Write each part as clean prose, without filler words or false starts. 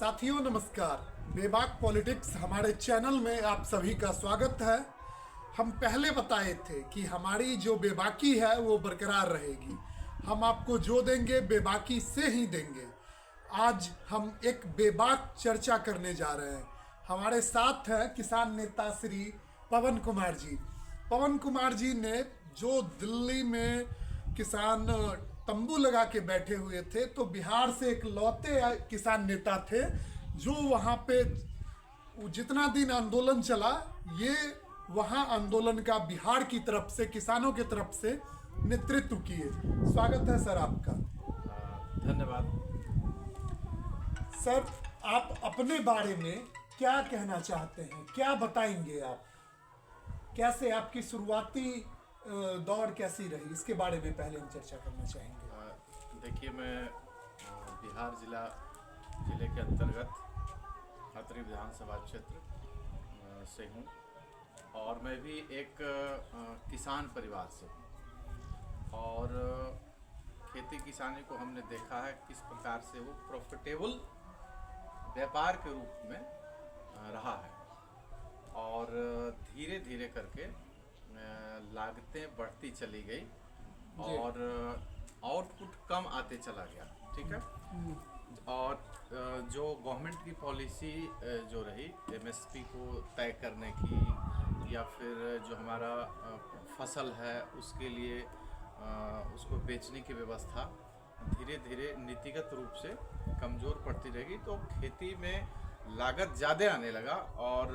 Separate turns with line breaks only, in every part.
साथियों नमस्कार। बेबाक पॉलिटिक्स हमारे चैनल में आप सभी का स्वागत है। हम पहले बताए थे कि हमारी जो बेबाकी है वो बरकरार रहेगी। हम आपको जो देंगे बेबाकी से ही देंगे। आज हम एक बेबाक चर्चा करने जा रहे हैं। हमारे साथ है किसान नेता श्री पवन कुमार जी। पवन कुमार जी ने जो दिल्ली में किसान तंबू लगा के बैठे हुए थे, तो बिहार से एक लौते किसान नेता थे जो वहाँ पे जितना दिन आंदोलन चला, ये वहाँ आंदोलन का बिहार की तरफ से, किसानों की तरफ से नेतृत्व किए। स्वागत है सर आपका।
धन्यवाद
सर, आप अपने बारे में क्या कहना चाहते हैं, क्या बताएंगे आप? कैसे आपकी शुरुआती दौर कैसी रही, इसके बारे में पहले हम चर्चा करना चाहेंगे।
देखिए, मैं बिहार जिले के अंतर्गत खतरी विधानसभा क्षेत्र से हूँ और मैं भी एक किसान परिवार से हूँ। और खेती किसानी को हमने देखा है किस प्रकार से वो प्रॉफिटेबल व्यापार के रूप में रहा है और धीरे धीरे करके लागतें बढ़ती चली गई और आउटपुट कम आते चला गया। ठीक है। और जो गवर्नमेंट की पॉलिसी जो रही एमएसपी को तय करने की या फिर जो हमारा फसल है उसके लिए उसको बेचने की व्यवस्था धीरे धीरे नीतिगत रूप से कमज़ोर पड़ती रहेगी, तो खेती में लागत ज़्यादा आने लगा और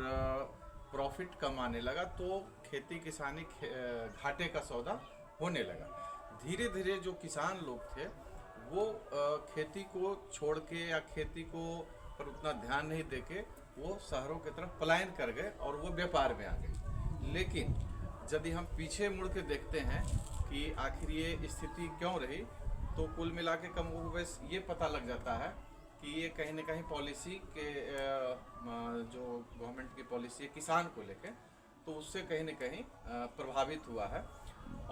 प्रॉफिट कम आने लगा, तो खेती किसानी घाटे का सौदा होने लगा। धीरे धीरे जो किसान लोग थे वो खेती को छोड़ के या खेती को पर उतना ध्यान नहीं देके वो शहरों की तरफ पलायन कर गए और वो व्यापार में आ गए। लेकिन यदि हम पीछे मुड़ के देखते हैं कि आखिर ये स्थिति क्यों रही, तो कुल मिला के कम बेस ये पता लग जाता है कि ये कहीं ना कहीं पॉलिसी के जो गवर्नमेंट की पॉलिसी है किसान को लेके, तो उससे कहीं ना कहीं प्रभावित हुआ है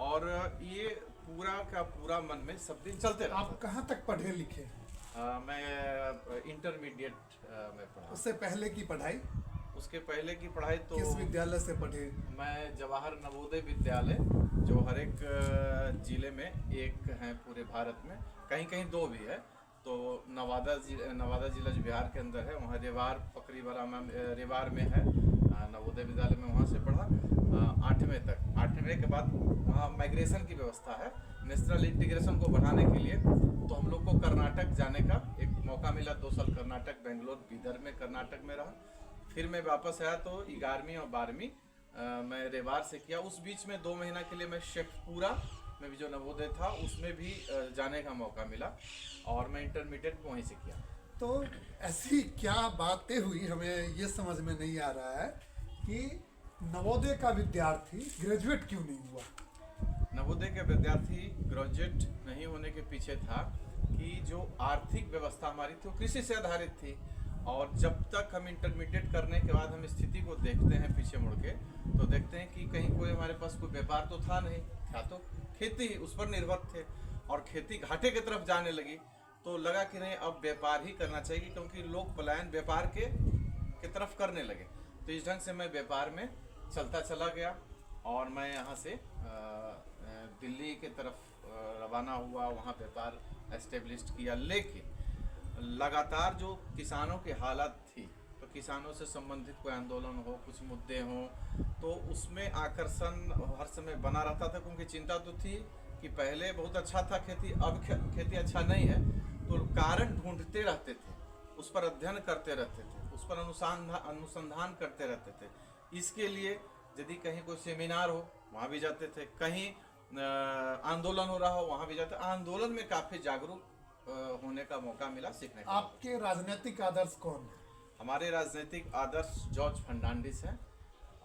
और ये पूरा का पूरा मन में सब दिन चलते रहा।
आप कहाँ तक पढ़े लिखे?
मैं इंटरमीडिएट में पढ़ा।
उससे पहले की पढ़ाई? उसके
पहले की पढ़ाई तो
किस विद्यालय से पढ़े?
मैं जवाहर नवोदय विद्यालय, जो हर एक जिले में एक है पूरे भारत में, कहीं कहीं दो भी है। तो नवादा जिला जो बिहार के अंदर है, वहाँ रेवार में है नवोदय विद्यालय में, वहाँ से पढ़ा 8वें तक। 8वें के बाद वहाँ माइग्रेशन की व्यवस्था है, नेशनल इंटीग्रेशन को बढ़ाने के लिए, तो हम लोग को कर्नाटक जाने का एक मौका मिला। 2 साल कर्नाटक, बेंगलोर, बीदर में कर्नाटक में रहा। फिर मैं वापस आया तो 11वीं और 12वीं मैं रेवार से किया। उस बीच में 2 महीना के लिए मैं शेखपुरा में भी जो नवोदय था उसमें भी जाने का मौका मिला और मैं इंटरमीडिएट वहीं से किया।
तो ऐसी क्या बातें हुई, हमें ये समझ में नहीं आ रहा है कि नवोदय का विद्यार्थी ग्रेजुएट क्यों नहीं हुआ?
नवोदय के विद्यार्थी ग्रेजुएट नहीं होने के पीछे था कि जो आर्थिक व्यवस्था हमारी थी वो कृषि से आधारित थी, और जब तक हम इंटरमीडिएट करने के बाद हम स्थिति को देखते हैं पीछे मुड़ के, तो देखते हैं कि कहीं कोई हमारे पास कोई व्यापार तो था नहीं, था तो खेती, उस पर निर्भर थे और खेती घाटे की तरफ जाने लगी। तो लगा कि नहीं, अब व्यापार ही करना चाहिए, क्योंकि लोग पलायन व्यापार के तरफ करने लगे। तो इस ढंग से मैं व्यापार में चलता चला गया और मैं यहाँ से दिल्ली के तरफ रवाना हुआ, वहाँ व्यापार एस्टेब्लिश किया। लेकिन लगातार जो किसानों की हालत थी, तो किसानों से संबंधित कोई आंदोलन हो, कुछ मुद्दे हों, तो उसमें आकर्षण हर समय बना रहता था, क्योंकि चिंता तो थी कि पहले बहुत अच्छा था खेती, अब खेती अच्छा नहीं है। तो कारण ढूंढते रहते थे, उस पर अध्ययन करते रहते थे, उस पर अनुसंधान करते रहते थे। इसके लिए यदि कहीं कोई सेमिनार हो वहाँ भी जाते थे, कहीं आंदोलन हो रहा हो वहाँ भी जाते। आंदोलन में काफ़ी जागरूक होने का मौका मिला, सीखने का।
आपके राजनीतिक आदर्श कौन है?
हमारे राजनीतिक आदर्श जॉर्ज फर्नांडिस हैं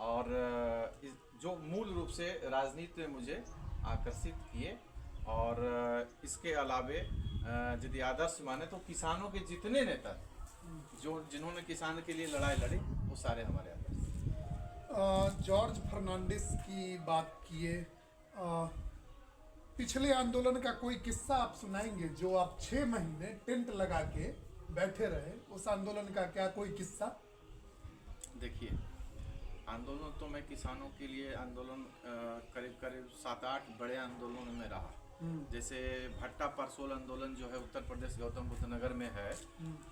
और जो मूल रूप से राजनीति में मुझे आकर्षित किए। और इसके अलावे यदि आदर्श माने तो किसानों के जितने नेता जिन्होंने किसान के लिए लड़ाई लड़ी, वो सारे हमारे आदर्श।
जॉर्ज फर्नांडिस की बात किए, पिछले आंदोलन का कोई किस्सा आप सुनाएंगे जो आप 6 महीने टेंट लगा के बैठे रहे, उस आंदोलन का क्या कोई किस्सा?
देखिए, आंदोलन तो मैं किसानों के लिए आंदोलन करीब करीब 7-8 बड़े आंदोलनों में रहा। जैसे भट्टा परसोल आंदोलन जो है उत्तर प्रदेश गौतम बुद्ध नगर में है,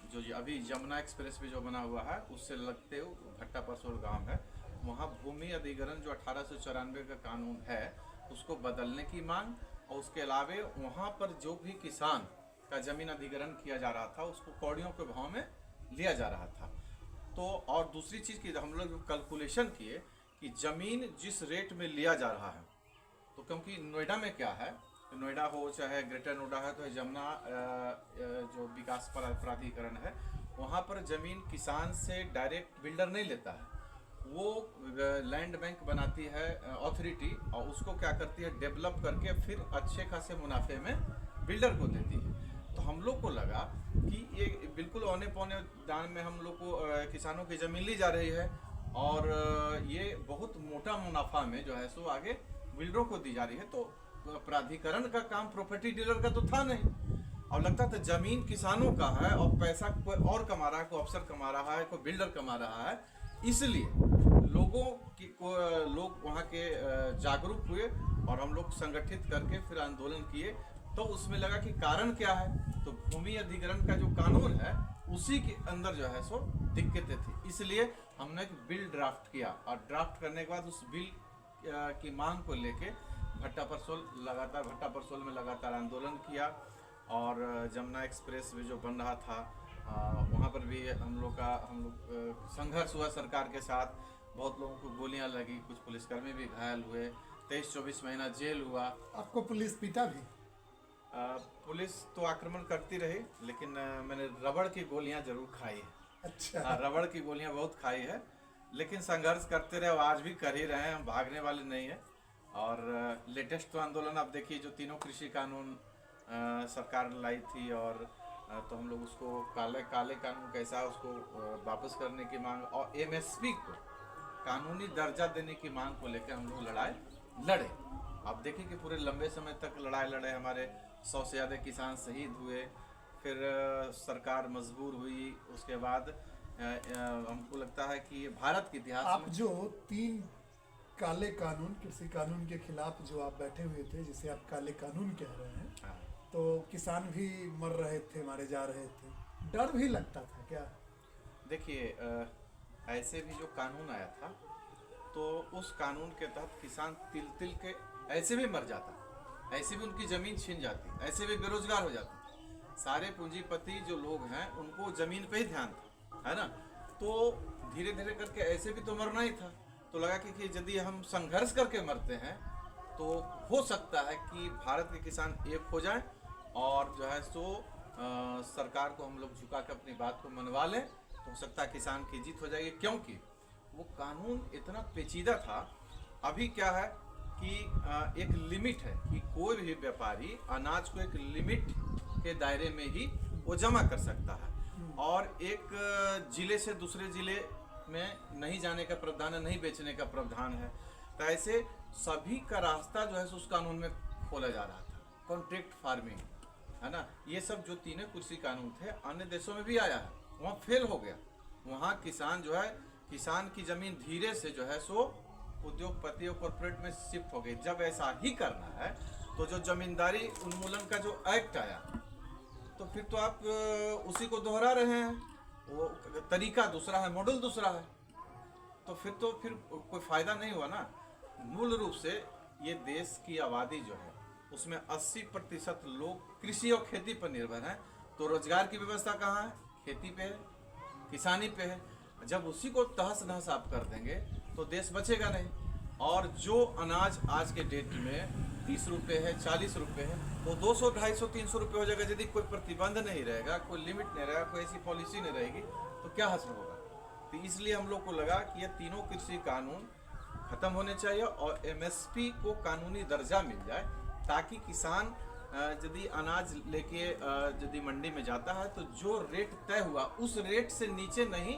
जो अभी यमुना एक्सप्रेस भी जो बना हुआ है उससे लगते हुए भट्टा परसोल गांव है। वहाँ भूमि अधिग्रहण जो 1894 का कानून है उसको बदलने की मांग, और उसके अलावे वहाँ पर जो भी किसान का जमीन अधिग्रहण किया जा रहा था उसको कौड़ियों के भाव में लिया जा रहा था। तो और दूसरी चीज़ की हम लोग कैलकुलेशन किए कि ज़मीन जिस रेट में लिया जा रहा है, तो क्योंकि नोएडा में क्या है, नोएडा हो चाहे ग्रेटर नोएडा है, तो यमुना जो विकास प्राधिकरण है वहाँ पर ज़मीन किसान से डायरेक्ट बिल्डर नहीं लेता है, वो लैंड बैंक बनाती है अथॉरिटी, और उसको क्या करती है डेवलप करके फिर अच्छे खासे मुनाफे में बिल्डर को देती है। तो हम लोग को लगा कि ये बिल्कुल औने पौने दाम में हम लोग को किसानों की ज़मीन ली जा रही है, और ये बहुत मोटा मुनाफा में जो है सो आगे बिल्डरों को दी जा रही है। तो प्राधिकरण का काम प्रॉपर्टी डीलर का तो था नहीं, और लगता था जमीन किसानों का है और पैसा कोई और कमा रहा है, कोई अफसर कमा रहा है, कोई बिल्डर कमा रहा है। इसलिए लोग वहाँ के जागरूक हुए और हम लोग संगठित करके फिर आंदोलन किए। तो उसमें लगा कि कारण क्या है, तो भूमि अधिग्रहण का जो कानून है उसी के अंदर जो है सो दिक्कतें थी। इसलिए हमने एक बिल ड्राफ्ट किया, और ड्राफ्ट करने के बाद उस बिल की मांग को लेके भट्टा परसोल में लगातार आंदोलन किया, और जमुना एक्सप्रेस भी जो बन रहा था वहाँ पर भी हम लोग संघर्ष हुआ सरकार के साथ। बहुत लोगों को गोलियां लगी, कुछ पुलिसकर्मी भी घायल हुए, 23-24 महीना जेल हुआ।
आपको पुलिस पीटा भी?
पुलिस तो आक्रमण करती रही, लेकिन मैंने रबड़ की गोलियां जरूर खाई है।
अच्छा।
रबड़ की गोलियां बहुत खाई है, लेकिन संघर्ष करते रहे, आज भी कर ही रहे हैं, हम भागने वाले नहीं है। और लेटेस्ट तो आंदोलन आप देखिए, जो तीनों कृषि कानून सरकार लाई थी, और तो हम लोग उसको काले कानून कैसा उसको वापस करने की मांग, और एमएसपी को कानूनी दर्जा देने की मांग को लेकर हम लोग लड़े। आप देखिए कि पूरे लंबे समय तक लड़ाई लड़े, हमारे 100 से ज़्यादा किसान शहीद हुए, फिर सरकार मजबूर हुई। उसके बाद हमको लगता है कि भारत के इतिहास में
आप जो 3 काले कानून, कृषि कानून के खिलाफ जो आप बैठे हुए थे, जिसे आप काले कानून कह रहे हैं, तो किसान भी मर रहे थे, मारे जा रहे थे, डर भी लगता था क्या?
देखिए, ऐसे भी जो कानून आया था तो उस कानून के तहत किसान तिल के ऐसे भी मर जाता, ऐसे भी उनकी ज़मीन छीन जाती, ऐसे भी बेरोजगार हो जाते। सारे पूंजीपति जो लोग हैं उनको ज़मीन पे ही ध्यान था, है ना। तो धीरे धीरे करके ऐसे भी तो मरना ही था। तो लगा कि यदि हम संघर्ष करके मरते हैं तो हो सकता है कि भारत के किसान एक हो जाएं, और जो है सो सरकार को हम लोग झुका कर अपनी बात को मनवा लें, तो हो सकता है किसान की जीत हो जाएगी। क्योंकि वो कानून इतना पेचीदा था। अभी क्या है कि एक लिमिट है कि कोई भी व्यापारी अनाज को एक लिमिट के दायरे में ही वो जमा कर सकता है, और एक जिले से दूसरे जिले में नहीं जाने का प्रावधान है, नहीं बेचने का प्रावधान है। तो ऐसे सभी का रास्ता जो है उस कानून में खोला जा रहा था। कॉन्ट्रैक्ट फार्मिंग, है ना, ये सब जो तीनों कृषि कानून थे अन्य देशों में भी आया है, वहाँ फेल हो गया। वहाँ किसान जो है, किसान की जमीन धीरे से जो है सो उद्योगपति और कॉर्पोरेट में शिफ्ट हो गई। जब ऐसा ही करना है तो जो जमींदारी उन्मूलन का जो एक्ट आया, तो फिर तो आप उसी को दोहरा रहे हैं। वो तरीका दूसरा है, मॉडल दूसरा है, तो फिर कोई फायदा नहीं हुआ ना। मूल रूप से ये देश की आबादी जो है उसमें 80% लोग कृषि और खेती पर निर्भर हैं। तो रोजगार की व्यवस्था कहाँ है? खेती पे है, किसानी पे है। जब उसी को तहस नहस आप कर देंगे तो देश बचेगा नहीं। और जो अनाज आज के डेट में 30 रुपये है, 40 रुपये है, वो 200, 250, 300 रुपये हो जाएगा। यदि कोई प्रतिबंध नहीं रहेगा, कोई लिमिट नहीं रहेगा, कोई ऐसी पॉलिसी नहीं रहेगी, तो क्या हासिल होगा। तो इसलिए हम लोग को लगा कि ये तीनों कृषि कानून खत्म होने चाहिए और एमएसपी को कानूनी दर्जा मिल जाए, ताकि किसान यदि अनाज लेके यदि मंडी में जाता है तो जो रेट तय हुआ उस रेट से नीचे नहीं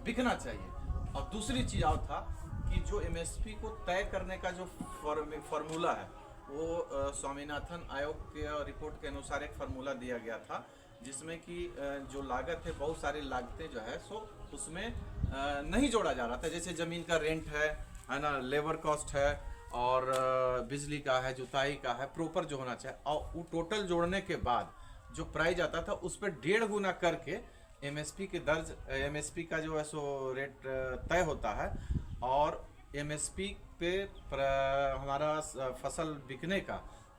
बिकना चाहिए। और दूसरी चीज़ और था कि जो एमएसपी को तय करने का जो फार्मूला है वो स्वामीनाथन आयोग के रिपोर्ट के अनुसार एक फार्मूला दिया गया था, जिसमें कि जो लागत है, बहुत सारी लागतें जो है सो उसमें नहीं जोड़ा जा रहा था। जैसे ज़मीन का रेंट है ना, लेबर कॉस्ट है, और बिजली का है, जुताई का है, प्रॉपर जो होना चाहिए, और वो टोटल जोड़ने के बाद जो प्राइस आता था उस पर 1.5 गुना करके एमएसपी के दर्ज, एमएसपी का जो है सो रेट तय होता है, और एमएसपी पे हमारा फसल बिकने का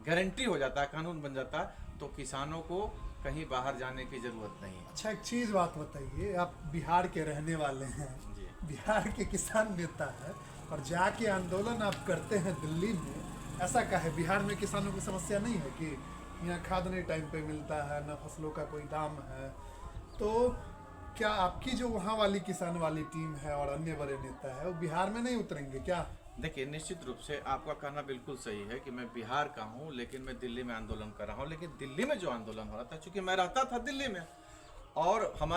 गारंटी हो जाता है, कानून बन जाता है, तो किसानों को कहीं बाहर जाने की ज़रूरत नहीं है।
अच्छा, एक चीज़ बात बताइए, आप बिहार के रहने वाले हैं, बिहार के किसान नेता है, और जाके आंदोलन आप करते हैं दिल्ली में, ऐसा क्या है? बिहार में किसानों की समस्या नहीं है कि यहाँ खाद नहीं टाइम पे मिलता है, ना फसलों का कोई दाम है? तो क्या आपकी जो वहाँ वाली किसान वाली टीम है और अन्य बड़े नेता है, वो बिहार में नहीं उतरेंगे क्या?
देखिए, निश्चित रूप से आपका कहना बिल्कुल सही है कि मैं बिहार का हूँ, लेकिन मैं दिल्ली में आंदोलन कर रहा हूँ। लेकिन दिल्ली में जो आंदोलन हो रहा था, चूँकि मैं रहता था दिल्ली में, और हम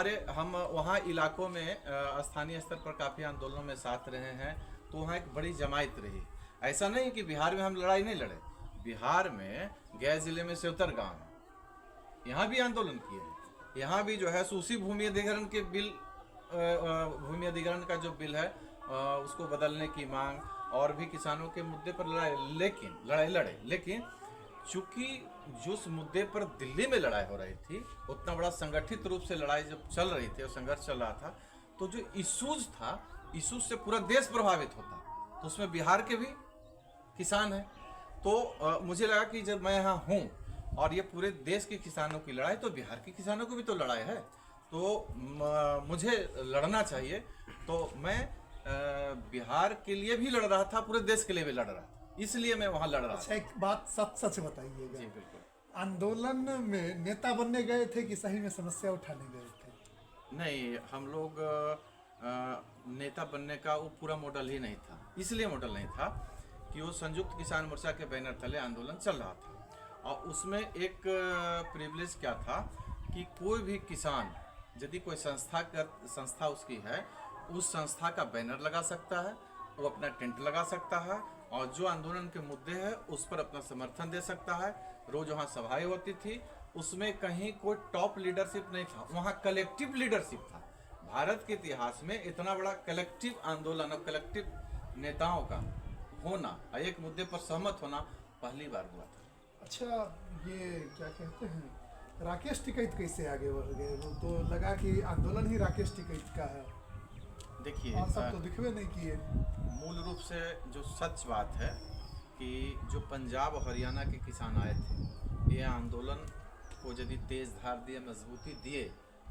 वहाँ इलाकों में स्थानीय स्तर पर काफ़ी आंदोलनों में साथ रहे हैं, तो वहाँ एक बड़ी जमायत रही। ऐसा नहीं कि बिहार में हम लड़ाई नहीं लड़े। बिहार में गया जिले में सेवतर गाँव है, यहाँ भी आंदोलन किए हैं। यहाँ भी जो है उसी भूमि अधिग्रहण के बिल, भूमि अधिग्रहण का जो बिल है उसको बदलने की मांग, और भी किसानों के मुद्दे पर लड़ाई लड़े। लेकिन चूंकि जिस मुद्दे पर दिल्ली में लड़ाई हो रही थी, उतना बड़ा संगठित रूप से लड़ाई जब चल रही थी और संघर्ष चल रहा था, तो जो इशूज था, इशूज से पूरा देश प्रभावित होता, तो उसमें बिहार के भी किसान हैं। तो मुझे लगा कि जब मैं यहाँ हूँ और ये पूरे देश के किसानों की लड़ाई, तो बिहार के किसानों की भी तो लड़ाई है, तो मुझे लड़ना चाहिए। तो मैं बिहार के लिए भी लड़ रहा था, पूरे देश के लिए भी लड़ रहा था, इसलिए मैं वहाँ लड़ रहा था।
अच्छा, एक बात सच बताइएगा।
जी बिल्कुल।
आंदोलन में नेता बनने गए थे कि सही में समस्या उठाने गए थे?
नहीं, हम लोग नेता बनने का वो पूरा मॉडल ही नहीं था। इसलिए मॉडल नहीं था कि वो संयुक्त किसान मोर्चा के बैनर तले आंदोलन चल रहा था, और उसमें एक प्रिविलेज क्या था कि कोई भी किसान यदि कोई संस्था उसकी है, उस संस्था का बैनर लगा सकता है, वो अपना टेंट लगा सकता है, और जो आंदोलन के मुद्दे हैं उस पर अपना समर्थन दे सकता है। रोज वहाँ सभाएं होती थी, उसमें कहीं कोई टॉप लीडरशिप नहीं था, वहाँ कलेक्टिव लीडरशिप था। भारत के इतिहास में इतना बड़ा कलेक्टिव आंदोलन और कलेक्टिव नेताओं का होना, एक मुद्दे पर सहमत होना पहली बार हुआ था।
अच्छा, ये क्या कहते हैं, राकेश टिकैत कैसे आगे बढ़ गए? वो तो लगा कि आंदोलन ही राकेश टिकैत का है।
देखिए,
और सब तो दिखवे नहीं किए।
मूल रूप से जो सच बात है कि जो पंजाब और हरियाणा के किसान आए थे, ये आंदोलन को यदि तेज धार दिए, मजबूती दिए,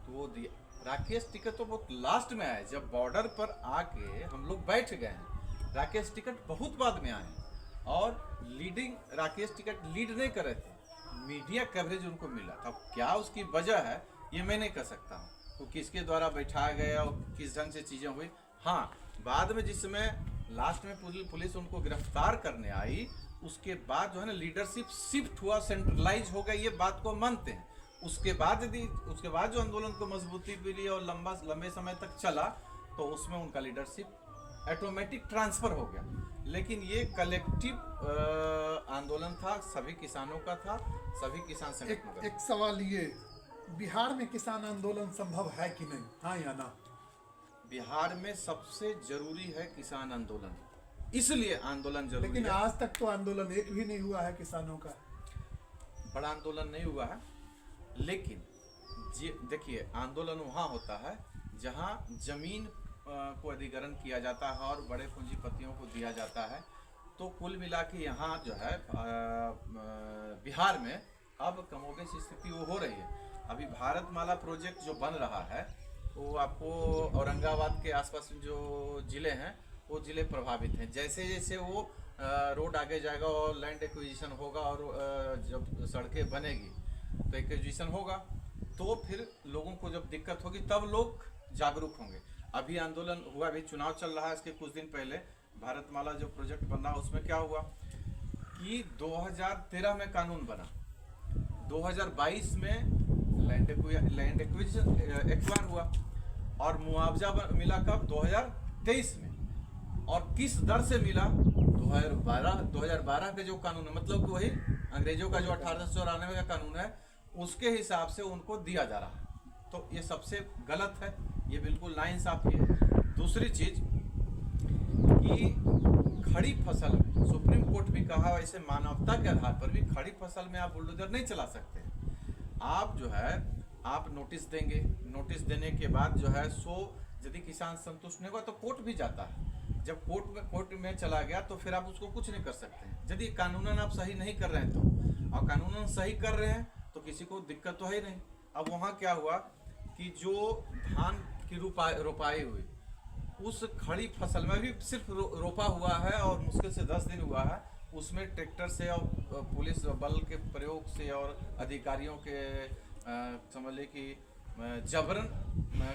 तो वो दिए। राकेश टिकैत तो बहुत लास्ट में आए, जब बॉर्डर पर आके हम लोग बैठ गए हैं। राकेश टिकैत बहुत बाद में आए, और राकेश टिकैत लीड नहीं कर रहे थे, मीडिया कवरेज उनको मिला था। क्या उसकी वजह है ये मैं नहीं कह सकता हूँ, तो किसके द्वारा बैठाया गया और किस ढंग से चीज़ें हुई। हाँ, बाद में जिस समय लास्ट में पुलिस उनको गिरफ्तार करने आई, उसके बाद जो है ना लीडरशिप शिफ्ट हुआ, सेंट्रलाइज हो गई, ये बात को मानते हैं। उसके बाद जो आंदोलन को मजबूती मिली और लंबे समय तक चला, तो उसमें उनका लीडरशिप ऑटोमेटिक ट्रांसफर हो गया। लेकिन ये कलेक्टिव आंदोलन था, सभी किसानों का था, सभी किसान संगठनों का।
एक सवाल ये, बिहार में किसान आंदोलन संभव है कि नहीं, हाँ या ना?
बिहार में सबसे जरूरी है किसान आंदोलन, इसलिए आंदोलन जरूरी
लेकिन
है।
आज तक तो आंदोलन एक भी नहीं हुआ है किसानों का।
बड़ा आंदोलन नहीं हुआ है, लेकिन देखिए, आंदोलन वहाँ होता है जहाँ जमीन को अधिग्रहण किया जाता है और बड़े पूंजीपतियों को दिया जाता है। तो कुल मिला के यहाँ जो है बिहार में अब कमोबेश स्थिति वो हो रही है। अभी भारतमाला प्रोजेक्ट जो बन रहा है, वो आपको औरंगाबाद के आसपास जो ज़िले हैं, वो ज़िले प्रभावित हैं। जैसे जैसे वो रोड आगे जाएगा और लैंड एक्विजिशन होगा, और जब सड़कें बनेगी तो एक्विजिशन होगा, तो फिर लोगों को जब दिक्कत होगी तब लोग जागरूक होंगे। अभी आंदोलन हुआ, अभी चुनाव चल रहा है, इसके कुछ दिन पहले भारतमाला जो प्रोजेक्ट बन रहा है, उसमें क्या हुआ कि 2013 में कानून बना, 2022 में लैंड एक्विजिशन एक्वायर हुआ, और मुआवजा मिला कब? 2023 में। और किस दर से मिला? 2012 के जो कानून है, मतलब कि वही अंग्रेजों का जो 1894 का कानून है, उसके हिसाब से उनको दिया जा रहा है। तो ये सबसे गलत है, ये बिल्कुल नाइंसाफी है। दूसरी चीज कि खड़ी फसल में सुप्रीम कोर्ट भी कहा, वैसे मानवता के आधार पर भी खड़ी फसल में आप बुलडोजर नहीं चला सकते। आप जो है आप नोटिस देंगे, नोटिस देने के बाद जो है यदि किसान संतुष्ट नहीं हुआ तो कोर्ट भी जाता है। जब कोर्ट में चला गया तो फिर आप उसको कुछ नहीं कर सकते हैं। यदि कानूनन आप सही नहीं कर रहे हैं तो, और कानूनन सही कर रहे हैं तो किसी को दिक्कत तो है ही नहीं। अब वहाँ क्या हुआ कि जो धान की रोपाई हुई उस खड़ी फसल में भी सिर्फ रोपा हुआ है और मुश्किल से 10 दिन हुआ है, उसमें ट्रैक्टर से और पुलिस बल के प्रयोग से और अधिकारियों के समझ ले कि जबरन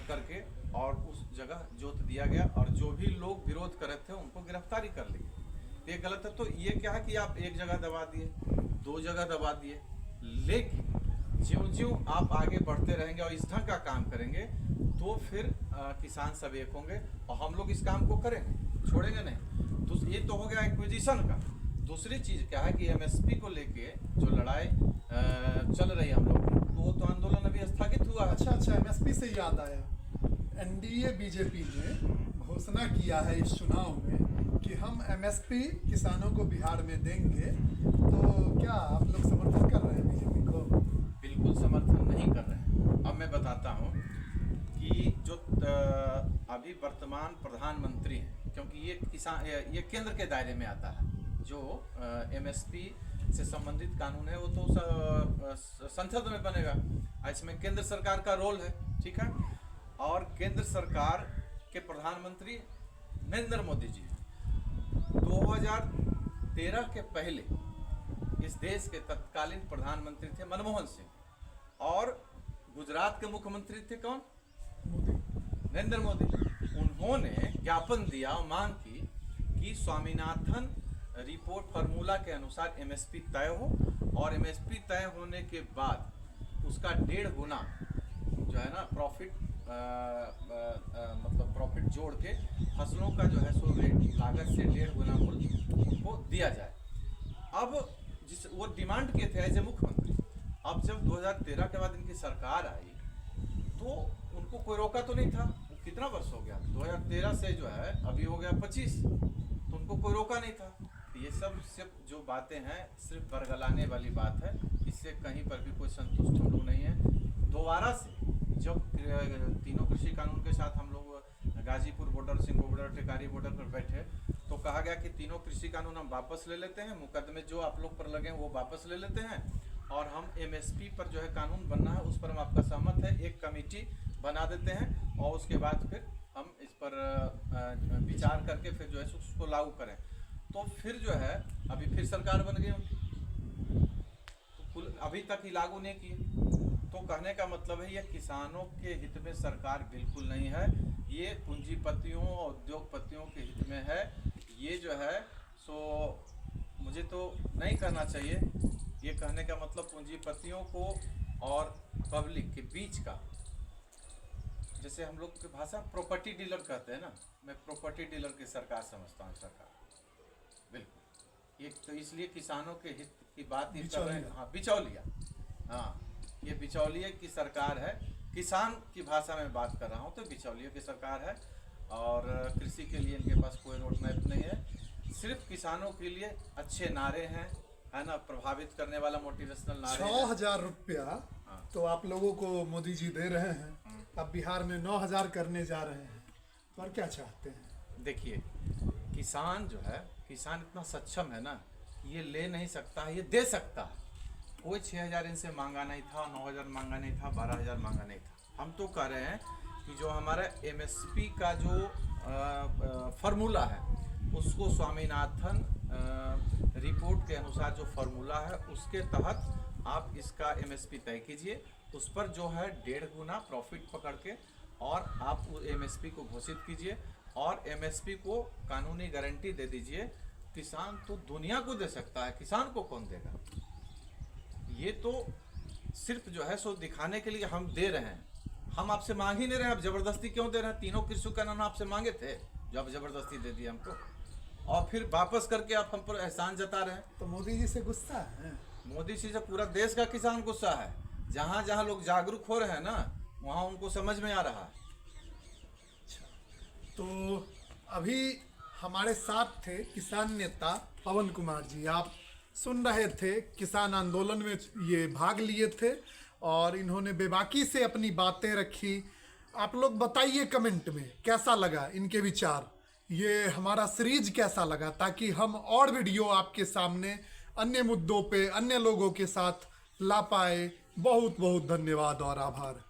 करके और उस जगह जोत दिया गया और जो भी लोग विरोध कर रहे थे उनको गिरफ्तारी कर ली। ये गलत है। तो ये क्या है कि आप एक जगह दबा दिए, 2 जगह दबा दिए, लेकिन ज्यों-ज्यों आप आगे बढ़ते रहेंगे और इस ढंग का काम करेंगे तो फिर किसान सब एक होंगे और हम लोग इस काम को करेंगे, छोड़ेंगे नहीं। तो ये तो हो गया एक्विजिशन का। दूसरी चीज क्या है कि एमएसपी को लेके जो लड़ाई चल रही है हम लोग की, तो वो तो आंदोलन अभी स्थगित हुआ।
अच्छा, एमएसपी से याद आया, एनडीए बीजेपी ने घोषणा किया है इस चुनाव में कि हम एमएसपी किसानों को बिहार में देंगे, तो क्या आप लोग समर्थन कर रहे हैं बीजेपी को?
बिल्कुल समर्थन नहीं कर रहे हैं। अब मैं बताता हूँ कि जो अभी वर्तमान प्रधानमंत्री हैं, क्योंकि ये केंद्र के दायरे में आता है, जो एमएसपी से संबंधित कानून है वो तो संसद में बनेगा, इसमें केंद्र सरकार का रोल है, ठीक है। और केंद्र सरकार के प्रधानमंत्री नरेंद्र मोदी जी 2013 के पहले इस देश के तत्कालीन प्रधानमंत्री थे मनमोहन सिंह और गुजरात के मुख्यमंत्री थे कौन? नरेंद्र मोदी। उन्होंने ज्ञापन दिया और मांग की कि स्वामीनाथन रिपोर्ट फार्मूला के अनुसार एमएसपी तय हो और एमएसपी तय होने के बाद उसका 1.5 गुना जो है ना प्रॉफिट मतलब प्रॉफिट जोड़ के फसलों का जो है सो रेट लागत से 1.5 गुना मूल्य उनको दिया जाए। अब वो डिमांड किए थे एज ए मुख्यमंत्री। अब जब 2013 के बाद इनकी सरकार आई तो उनको कोई रोका तो नहीं था। कितना वर्ष हो गया? 2013 से जो है अभी हो गया 25, तो उनको कोई रोका नहीं था। ये सब सिर्फ जो बातें हैं सिर्फ बरगलाने वाली बात है, इससे कहीं पर भी कोई संतुष्ट हम लोग नहीं है। दोबारा से जब तीनों कृषि कानून के साथ हम लोग Ghazipur border, सिंगो border, Tekari border पर बैठे तो कहा गया कि तीनों कृषि कानून हम वापस ले लेते हैं, मुकदमे जो आप लोग पर लगे हैं वो वापस ले लेते हैं और हम एमएसपी पर जो है कानून बनना है उस पर हम आपका सहमत है, एक कमेटी बना देते हैं और उसके बाद फिर हम इस पर विचार करके फिर जो है उसको लागू करें। तो फिर जो है अभी फिर सरकार बन गई उनकी, तो अभी तक ही लागू नहीं किए। तो कहने का मतलब है ये किसानों के हित में सरकार बिल्कुल नहीं है, ये पूंजीपतियों और उद्योगपतियों के हित में है। ये जो है सो मुझे तो नहीं करना चाहिए। ये कहने का मतलब पूंजीपतियों को और पब्लिक के बीच का, जैसे हम लोग की भाषा प्रॉपर्टी डीलर कहते हैं ना, मैं प्रॉपर्टी डीलर की सरकार समझता हूँ सरकार, बिल्कुल। ये तो इसलिए किसानों के हित की बात ही कर रहे हैं। हाँ, बिचौलिया, हाँ ये बिचौलिए की सरकार है। किसान की भाषा में बात कर रहा हूँ तो बिचौलियों की सरकार है और कृषि के लिए इनके पास कोई रोड मैप नहीं है। सिर्फ किसानों के लिए अच्छे नारे हैं, है ना, प्रभावित करने वाला मोटिवेशनल नारे।
6,000 रुपया तो आप लोगों को मोदी जी दे रहे हैं, अब बिहार में 9,000 करने जा रहे हैं, तो और क्या चाहते हैं?
देखिए किसान जो है, किसान इतना सक्षम है ना, ये ले नहीं सकता है, ये दे सकता है। कोई 6,000 इनसे मांगा नहीं था, 9,000 मांगा नहीं था, 12,000 मांगा नहीं था। हम तो कह रहे हैं कि जो हमारा एमएसपी का जो फार्मूला है उसको स्वामीनाथन रिपोर्ट के अनुसार जो फार्मूला है उसके तहत आप इसका एमएसपी तय कीजिए, उस पर जो है 1.5 गुना प्रॉफिट पकड़ के और आप उस एमएसपी को घोषित कीजिए और एमएसपी को कानूनी गारंटी दे दीजिए। किसान तो दुनिया को दे सकता है, किसान को कौन देगा? ये तो सिर्फ जो है सो दिखाने के लिए हम दे रहे हैं, हम आपसे मांग ही नहीं रहे हैं। आप जबरदस्ती क्यों दे रहे हैं? तीनों कृषि कानून आपसे मांगे थे जो आप जबरदस्ती दे दिए हमको और फिर वापस करके आप हम पर एहसान जता रहे हैं।
तो मोदी जी से गुस्सा है?
मोदी जी से पूरा देश का किसान गुस्सा है।
जहाँ जहाँ लोग जागरूक हो रहे हैं ना, वहाँ उनको समझ में आ रहा है।
तो अभी हमारे साथ थे किसान नेता पवन कुमार जी। आप सुन रहे थे, किसान आंदोलन में ये भाग लिए थे और इन्होंने बेबाकी से अपनी बातें रखी। आप लोग बताइए कमेंट में कैसा लगा इनके विचार, ये हमारा सीरीज कैसा लगा, ताकि हम और वीडियो आपके सामने अन्य मुद्दों पे अन्य लोगों के साथ ला पाए। बहुत बहुत धन्यवाद और आभार।